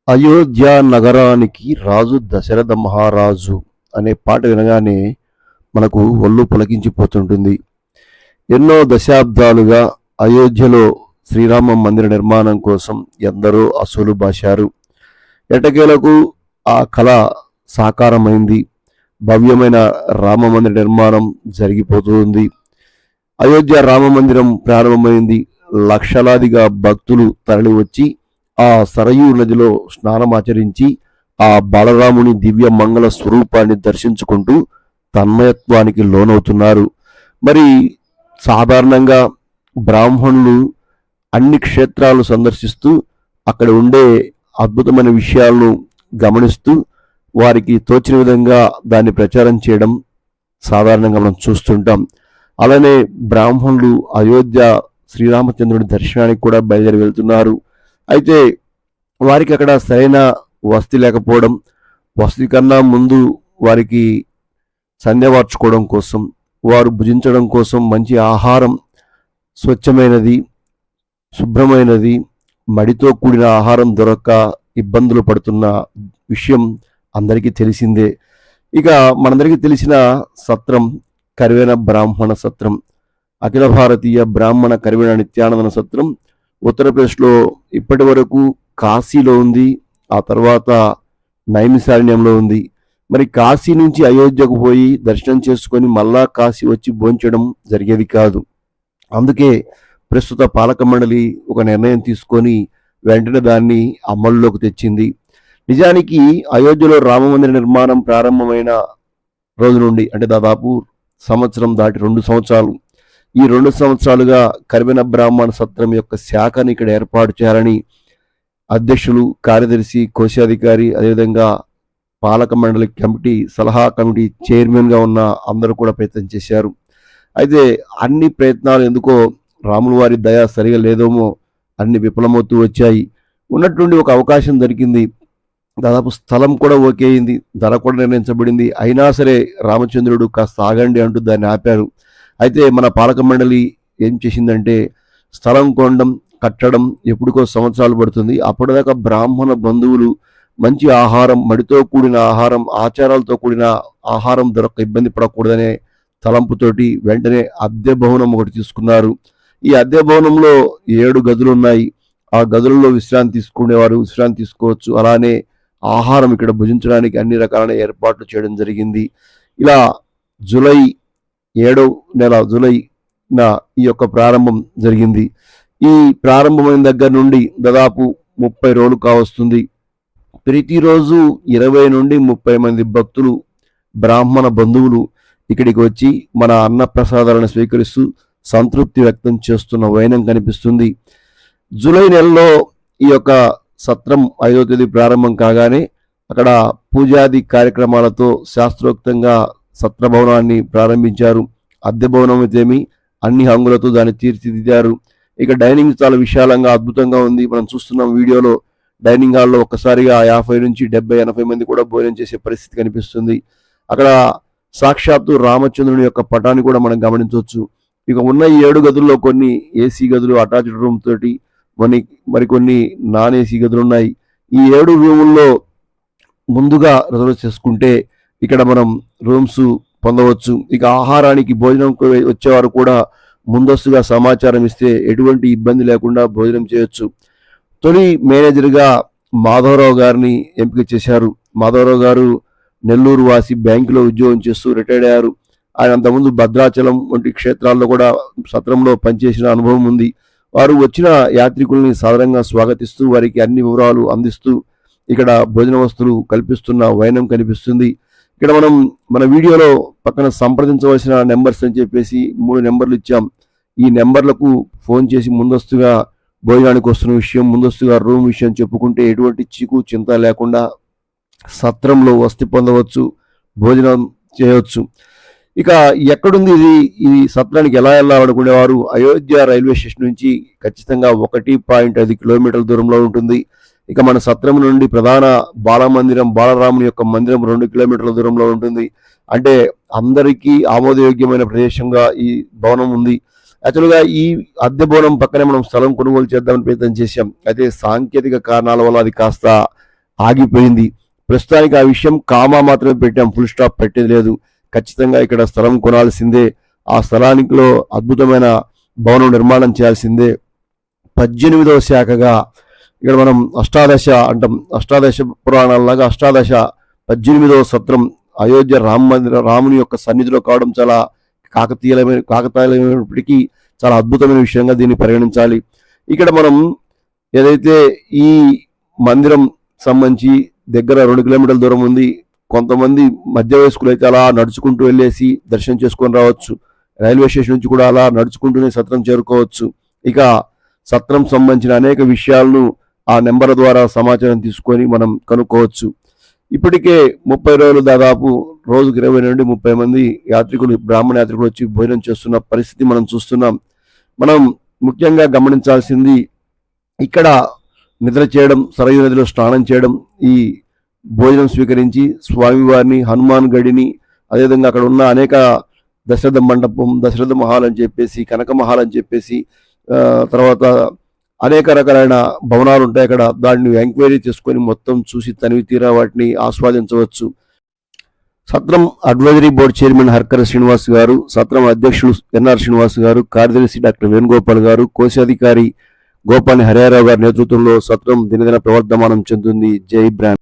అయోధ్య నగరానికి రాజు దశరథ మహారాజు అనే పాట వినగానే మనకు ఒళ్ళు పులకించిపోతుంటుంది. ఎన్నో దశాబ్దాలుగా అయోధ్యలో శ్రీరామ మందిర నిర్మాణం కోసం ఎందరో అసూలు బాశారు. ఎటకేలకు ఆ కళ సాకారమైంది. భవ్యమైన రామ మందిర నిర్మాణం జరిగిపోతుంది. అయోధ్య రామ మందిరం ప్రారంభమైంది. లక్షలాదిగా భక్తులు తరలివచ్చి ఆ సరయూ నదిలో స్నానమాచరించి ఆ బాలరాముని దివ్య మంగళ స్వరూపాన్ని దర్శించుకుంటూ తన్మయత్వానికి లోనవుతున్నారు. మరి సాధారణంగా బ్రాహ్మణులు అన్ని క్షేత్రాలు సందర్శిస్తూ అక్కడ ఉండే అద్భుతమైన విషయాలను గమనిస్తూ వారికి తోచిన విధంగా దాన్ని ప్రచారం చేయడం సాధారణంగా మనం చూస్తుంటాం. అలానే బ్రాహ్మణులు అయోధ్య శ్రీరామచంద్రుడి దర్శనానికి కూడా బయలుదేరి వెళ్తున్నారు. అయితే వారికి అక్కడ సరైన వసతి లేకపోవడం, వసతి కన్నా ముందు వారికి సంధ్యవార్చుకోవడం కోసం, వారు భుజించడం కోసం మంచి ఆహారం, స్వచ్ఛమైనది, శుభ్రమైనది, మడితో కూడిన ఆహారం దొరక్క ఇబ్బందులు పడుతున్న విషయం అందరికీ తెలిసిందే. ఇక మనందరికీ తెలిసిన సత్రం కరివేన బ్రాహ్మణ సత్రం, అఖిల భారతీయ బ్రాహ్మణ కరివేన నిత్యానందన సత్రం ఉత్తరప్రదేశ్లో ఇప్పటి వరకు కాశీలో ఉంది, ఆ తర్వాత నైమిసారణ్యంలో ఉంది. మరి కాశీ నుంచి అయోధ్యకు పోయి దర్శనం చేసుకొని మళ్ళా కాశీ వచ్చి భోంచడం జరిగేది కాదు. అందుకే ప్రస్తుత పాలక మండలి ఒక నిర్ణయం తీసుకొని వెంటనే దాన్ని అమల్లోకి తెచ్చింది. నిజానికి అయోధ్యలో రామమందిర నిర్మాణం ప్రారంభమైన రోజు నుండి, అంటే దాదాపు సంవత్సరం దాటి 2 సంవత్సరాలు, ఈ 2 సంవత్సరాలుగా కరివెన బ్రాహ్మణ సత్రం యొక్క శాఖని ఇక్కడ ఏర్పాటు చేయాలని అధ్యక్షులు, కార్యదర్శి, కోశాధికారి, అదేవిధంగా పాలక మండలి కమిటీ, సలహా కమిటీ చైర్మన్గా ఉన్న అందరూ కూడా ప్రయత్నం చేశారు. అయితే అన్ని ప్రయత్నాలు ఎందుకో రాముల వారి దయ సరిగా లేదేమో అన్ని విఫలమవుతూ వచ్చాయి. ఉన్నట్టుండి ఒక అవకాశం దొరికింది. దాదాపు స్థలం కూడా ఓకే అయింది, ధర కూడా నిర్ణయించబడింది. అయినా సరే రామచంద్రుడు కాస్త ఆగండి అంటూ దాన్ని ఆపారు. అయితే మన పాలక మండలి ఏం చేసిందంటే, స్థలం కొనడం, కట్టడం ఎప్పుడుకో సంవత్సరాలు పడుతుంది. అప్పటిదాకా బ్రాహ్మణ బంధువులు మంచి ఆహారం, మడితో కూడిన ఆహారం, ఆచారాలతో కూడిన ఆహారం దొరక్క ఇబ్బంది పడకూడదనే తలంపుతోటి వెంటనే అద్దె భవనం ఒకటి తీసుకున్నారు. ఈ అద్దె భవనంలో 7 గదులు ఉన్నాయి. ఆ గదులలో విశ్రాంతి తీసుకునేవారు విశ్రాంతి తీసుకోవచ్చు. అలానే ఆహారం ఇక్కడ భుజించడానికి అన్ని రకాలైన ఏర్పాట్లు చేయడం జరిగింది. ఇలా జూలై 7వ నెల జూలైన ఈ యొక్క ప్రారంభం జరిగింది. ఈ ప్రారంభమైన దగ్గర నుండి దాదాపు 30 రోజులు కావస్తుంది. ప్రతిరోజు 20 నుండి 30 మంది భక్తులు, బ్రాహ్మణ బంధువులు ఇక్కడికి వచ్చి మన అన్న ప్రసాదాలను స్వీకరిస్తూ సంతృప్తి వ్యక్తం చేస్తున్న వైనం కనిపిస్తుంది. జూలై నెలలో ఈ యొక్క సత్రం 5వ తేదీ ప్రారంభం కాగానే అక్కడ పూజాది కార్యక్రమాలతో శాస్త్రోక్తంగా సత్ర భవనాన్ని ప్రారంభించారు. అద్దె భవనం అయితేమి అన్ని హంగులతో దాన్ని తీర్చిదిద్దారు. ఇక డైనింగ్ చాలా విశాలంగా అద్భుతంగా ఉంది. మనం చూస్తున్నాం వీడియోలో. డైనింగ్ హాల్లో ఒక్కసారిగా 50 నుంచి 70-80 మంది కూడా భోజనం చేసే పరిస్థితి కనిపిస్తుంది. అక్కడ సాక్షాత్తు రామచంద్రుని యొక్క పటాన్ని కూడా మనం గమనించవచ్చు. ఇక ఉన్న 7 గదుల్లో కొన్ని ఏసీ గదులు, అటాచ్డ్ రూమ్ తోటి, మరికొన్ని నాన్ ఏసీ గదులు ఉన్నాయి. ఈ 7 రూముల్లో ముందుగా రిజర్వ్ చేసుకుంటే ఇక్కడ మనం రూమ్స్ పొందవచ్చు. ఇక ఆహారానికి, భోజనం వచ్చేవారు కూడా ముందస్తుగా సమాచారం ఇస్తే ఎటువంటి ఇబ్బంది లేకుండా భోజనం చేయొచ్చు. తొలి మేనేజర్గా మాధవరావు గారిని ఎంపిక చేశారు. మాధవరావు గారు నెల్లూరు వాసి, బ్యాంకులో ఉద్యోగం చేస్తూ రిటైర్డ్ అయ్యారు. ఆయన అంతకుముందు భద్రాచలం వంటి క్షేత్రాల్లో కూడా సత్రంలో పనిచేసిన అనుభవం ఉంది. వారు వచ్చిన యాత్రికుల్ని సాధారణంగా స్వాగతిస్తూ వారికి అన్ని వివరాలు అందిస్తూ ఇక్కడ భోజన వస్తువులు కల్పిస్తున్న వైనం కనిపిస్తుంది. ఇక్కడ మనం మన వీడియోలో పక్కన సంప్రదించవలసిన నెంబర్స్ అని చెప్పేసి 3 నెంబర్లు ఇచ్చాం. ఈ నెంబర్లకు ఫోన్ చేసి ముందస్తుగా భోజనానికి వస్తున్న విషయం, ముందస్తుగా రూమ్ విషయం చెప్పుకుంటే ఎటువంటి చీకు చింత లేకుండా సత్రంలో వసతి పొందవచ్చు, భోజనం చేయవచ్చు. ఇక ఎక్కడుంది ఇది? ఈ సత్రానికి ఎలా వెళ్ళాలనుకునేవారు అయోధ్య రైల్వే స్టేషన్ నుంచి ఖచ్చితంగా 1.5 కిలోమీటర్ల దూరంలో ఉంటుంది. ఇక మన సత్రం నుండి ప్రధాన బాలమందిరం, బాలరాముని యొక్క మందిరం 2 కిలోమీటర్ల దూరంలో ఉంటుంది. అంటే అందరికీ ఆమోదయోగ్యమైన ప్రదేశంగా ఈ భవనం ఉంది. యాక్చువల్గా ఈ అద్దె భవనం పక్కనే మనం స్థలం కొనుగోలు చేద్దామని ప్రయత్నం చేశాం. అయితే సాంకేతిక కారణాల వల్ల అది కాస్త ఆగిపోయింది. ప్రస్తుతానికి ఆ విషయం కామా మాత్రమే పెట్టాం, ఫుల్ స్టాప్ పెట్టేది లేదు. ఖచ్చితంగా ఇక్కడ స్థలం కొనాల్సిందే, ఆ స్థలానికిలో అద్భుతమైన భవనం నిర్మాణం చేయాల్సిందే. 18వ శాఖగా ఇక్కడ మనం అష్టాదశ అంటాం, అష్టాదశ పురాణాలలాగా అష్టాదశ 18వ సత్రం అయోధ్య రాముని యొక్క సన్నిధిలో కావడం చాలా కాకతాళీయమైనప్పటికీ చాలా అద్భుతమైన విషయంగా దీన్ని పరిగణించాలి. ఇక్కడ మనం ఏదైతే ఈ మందిరం సంబంధించి దగ్గర 2 కిలోమీటర్ల దూరం ఉంది. కొంతమంది మధ్య వయస్కులు అయితే అలా నడుచుకుంటూ వెళ్ళేసి దర్శనం చేసుకొని రావచ్చు. రైల్వే స్టేషన్ నుంచి కూడా అలా నడుచుకుంటూనే సత్రం చేరుకోవచ్చు. ఇక సత్రం సంబంధించిన అనేక విషయాలను ఆ నెంబర్ ద్వారా సమాచారం తీసుకొని మనం కనుక్కోవచ్చు. ఇప్పటికే 30 రోజులు దాదాపు రోజుకు 20 నుండి 30 మంది యాత్రికులు, బ్రాహ్మణ యాత్రికులు వచ్చి భోజనం చేస్తున్న పరిస్థితి మనం చూస్తున్నాం. మనం ముఖ్యంగా గమనించాల్సింది ఇక్కడ నిద్ర చేయడం, సరయూ నదిలో స్నానం చేయడం, ఈ భోజనం స్వీకరించి స్వామివారిని, హనుమాన్ గడిని, అదేవిధంగా అక్కడ ఉన్న అనేక దశరథ మండపం, దశరథ మహల్ అని చెప్పేసి, కనక మహల్ అని చెప్పేసి, తర్వాత అనేక రకాలైన భవనాలు ఉంటాయి అక్కడ. దాన్ని ఎంక్వైరీ చేసుకొని మొత్తం చూసి తనివి తీరా వాటిని ఆస్వాదించవచ్చు. సత్రం advisory board chairman Harkara Srinivas గారు, సత్రం అధ్యక్షులు ఎన్ఆర్ శ్రీనివాస్ గారు, కార్యదర్శి డాక్టర్ వేణుగోపాల్ గారు, కోశాధికారి గోపాని హరియారావు గారి నేతృత్వంలో సత్రం దినదిన ప్రవర్ధమానం చెందుతుంది. జై బ్రాండ్.